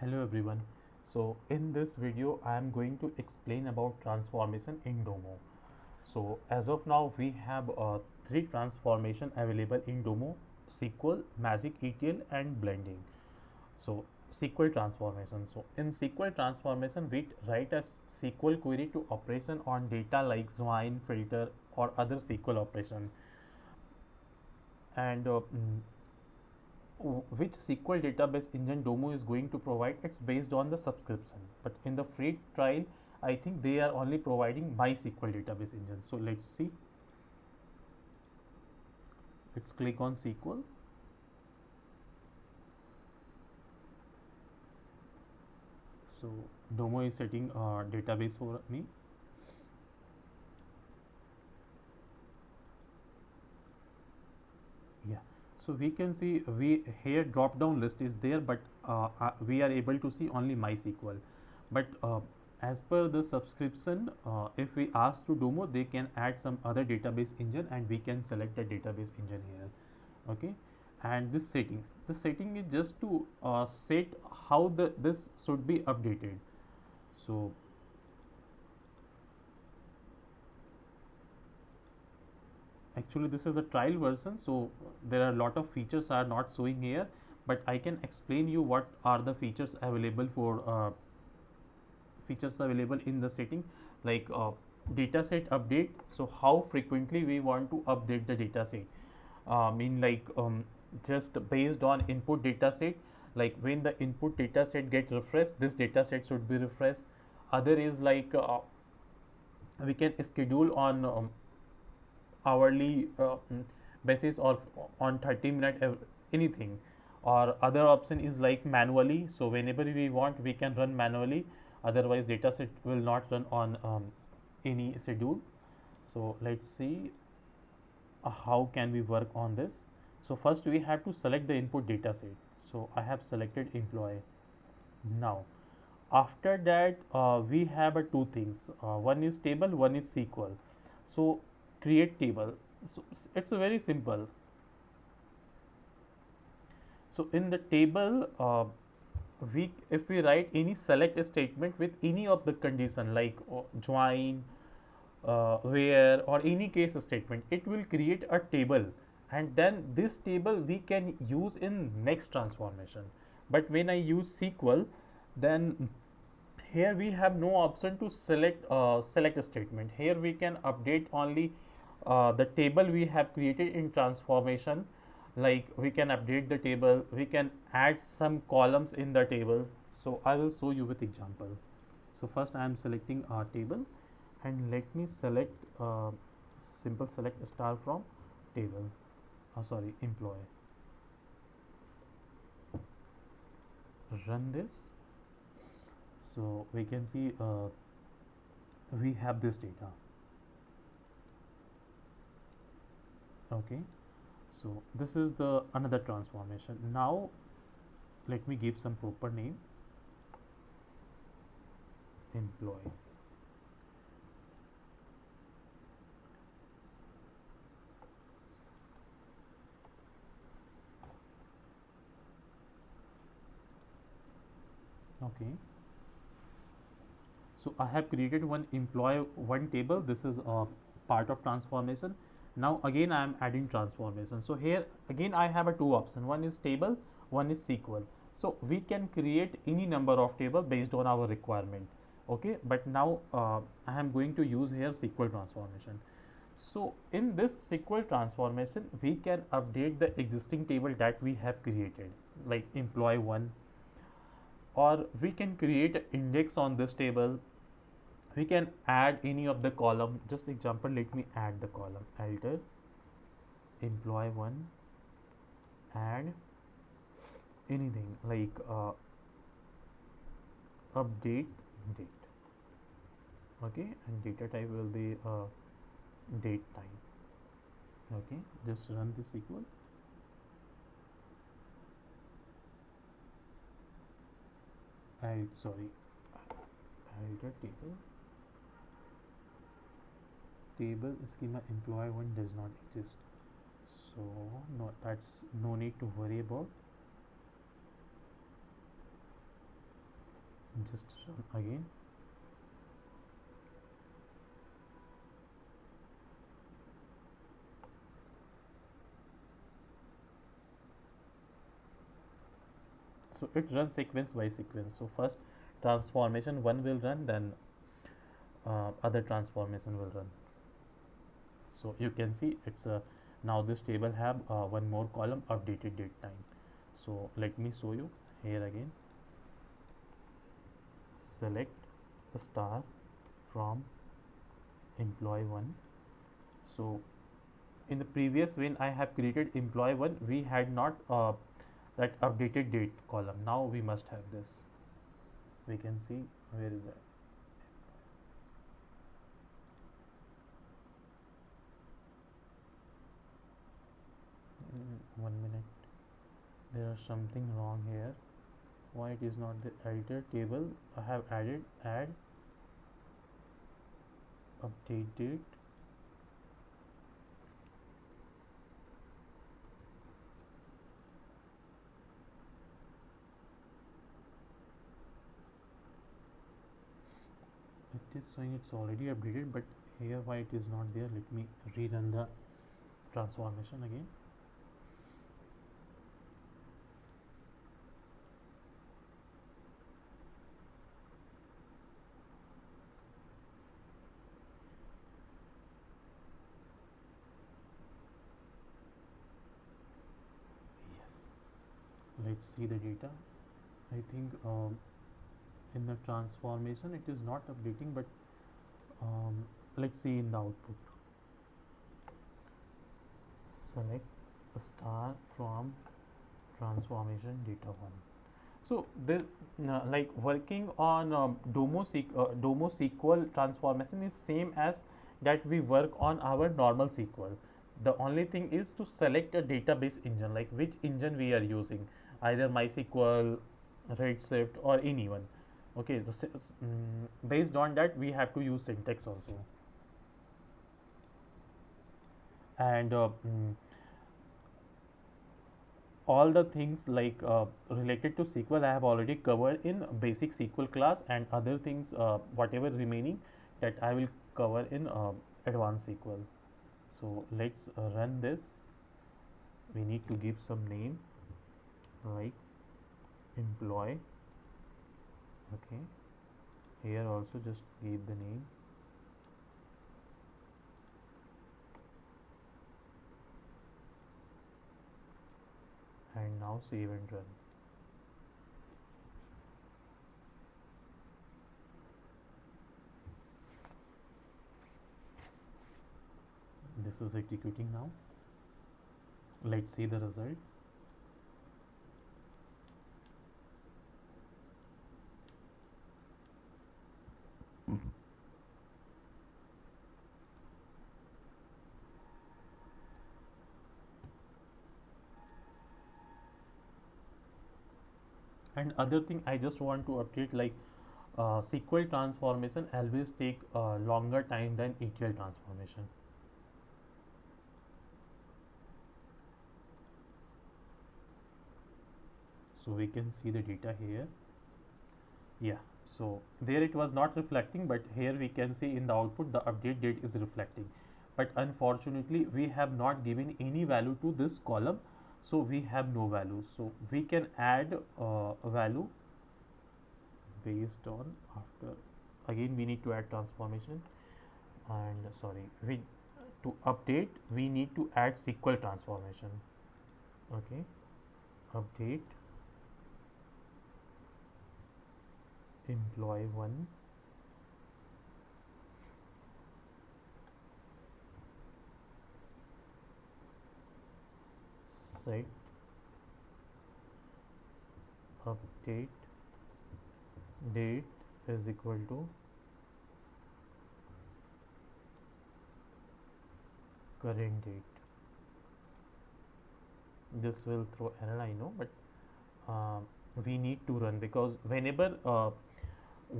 Hello everyone. So in this video I am going to explain about transformation in DOMO. So as of now we have three transformation available in DOMO: SQL, Magic ETL and blending. So SQL transformation. So in SQL transformation we write a SQL query to operation on data like join, filter or other SQL operation. And which SQL database engine DOMO is going to provide, it's based on the subscription. But in the free trial, I think they are only providing MySQL database engine. So let's see. Let's click on SQL. So DOMO is setting a database for me. Yeah. So we can see we here drop down list is there, but we are able to see only MySQL. But as per the subscription, if we ask to DOMO, they can add some other database engine and we can select the database engine here. Okay. And the setting is just to set how this should be updated. So actually this is the trial version, so there are a lot of features are not showing here, but I can explain you what are the features available for features available in the setting, like dataset update. So how frequently we want to update the dataset, mean like just based on input dataset, like when the input dataset get refreshed, this dataset should be refreshed. Other is like we can schedule on hourly basis or on 30-minute anything. Or other option is like manually, so whenever we want we can run manually, otherwise dataset will not run on any schedule. So let's see how can we work on this. So first we have to select the input dataset. So I have selected employee. Now after that we have two things, one is table, one is SQL. So create table. So it's a very simple. So in the table we if we write any select statement with any of the condition like join, where or any case statement, it will create a table, and then this table we can use in next transformation. But when I use SQL, then here we have no option to select a statement. Here we can update only the table we have created in transformation, like we can update the table, we can add some columns in the table. So I will show you with example. So first I am selecting our table, and let me select simple select star from table, sorry, employee. Run this. So we can see we have this data. Okay, so this is the another transformation. Now let me give some proper name, employee. Okay, so I have created one employee one table. This is a part of transformation. Now again I am adding transformation. So here again I have a two option, one is table, one is SQL. So we can create any number of table based on our requirement. Okay, but now I am going to use here SQL transformation. So in this SQL transformation we can update the existing table that we have created, like employee 1, or we can create an index on this table. We can add any of the column. Just example, let me add the column, alter employee 1, add anything like update date. Okay, and data type will be date time. Okay, just run the SQL. Sorry, alter table schema employee 1 does not exist, so no, that's no need to worry about. Just run again. So it runs sequence by sequence. So first transformation one will run, then other transformation will run. So you can see it's a now this table have one more column, updated date time. So let me show you here again. Select a star from employee 1. So in the previous when I have created employee 1, we had not that updated date column. Now we must have this. We can see where is that. 1 minute. There is something wrong here. Why it is not the editor table? I have added add update date. It is showing it's already updated, but here why it is not there? Let me rerun the transformation again. Yes, let's see the data. I think in the transformation it is not updating, but let's see in the output. Select a star from transformation data 1. So the like working on DOMO SQL transformation is same as that we work on our normal SQL. The only thing is to select a database engine, like which engine we are using, either MySQL, Redshift, or anyone. Okay, so based on that we have to use syntax also. And all the things like related to SQL I have already covered in basic SQL class, and other things whatever remaining that I will cover in advanced SQL. So let's run this. We need to give some name like employee. Okay, here also just give the name. And now save and run. This is executing now. Let's see the result. And other thing I just want to update, like SQL transformation always take longer time than ETL transformation. So we can see the data here. Yeah, so there it was not reflecting, but here we can see in the output the update date is reflecting. But unfortunately we have not given any value to this column, so we have no value. So we can add a value based on after. Again we need to add transformation, and sorry, we to update we need to add SQL transformation. Okay, update employee 1 set update date is equal to current date. This will throw error, I know, but we need to run, because whenever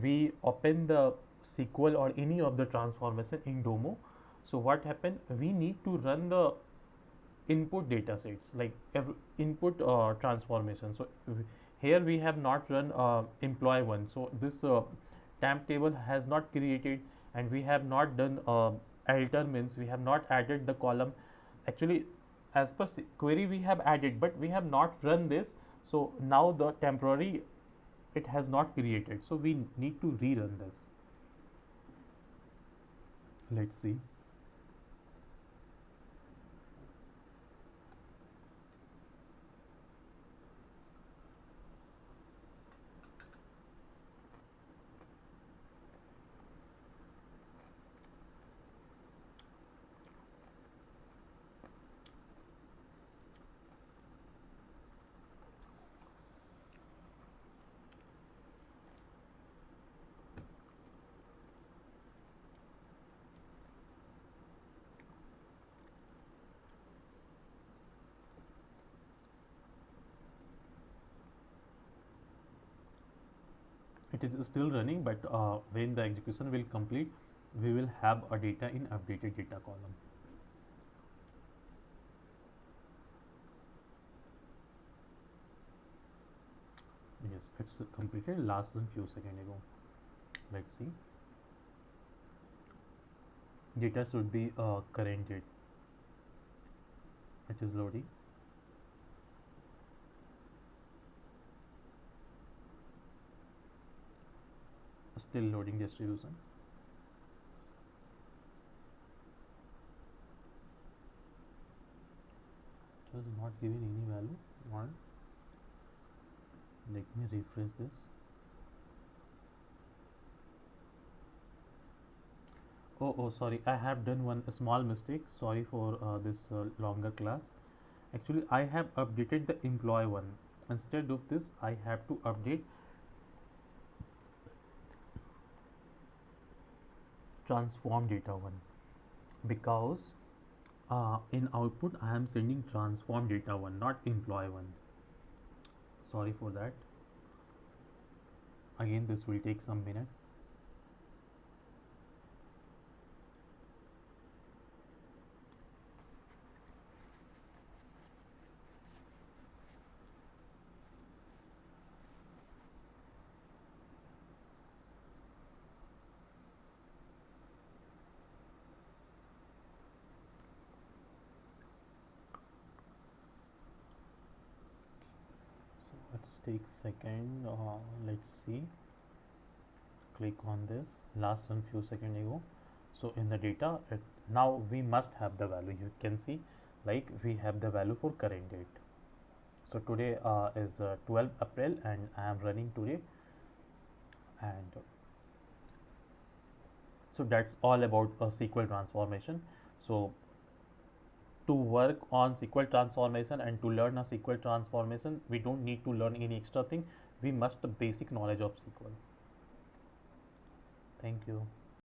we open the SQL or any of the transformation in DOMO, so what happened, we need to run the input data sets, like input transformation. So Here we have not run employee one, so this temp table has not created, and we have not done alter, means we have not added the column. Actually, as per query we have added, but we have not run this. So now the temporary it has not created, so we need to rerun this. Let's see. It is still running, but when the execution will complete, we will have a data in updated data column. Yes, it's completed last one few seconds ago. Let's see. Data should be current date. It is loading. Still loading distribution. Just not giving any value. One. Let me refresh this. Oh, sorry. I have done one small mistake. Sorry for this longer class. Actually, I have updated the employee one. Instead of this, I have to update transform data one, because in output I am sending transform data one, not employee one. Sorry for that. Again, this will take some minute. So let's take second. Let's see. Click on this last one few seconds ago. So in the data, now we must have the value. You can see, like we have the value for current date. So today is 12 April, and I am running today, and so that's all about SQL transformation. So to work on SQL transformation and to learn a SQL transformation, we don't need to learn any extra thing. We must the basic knowledge of SQL. Thank you.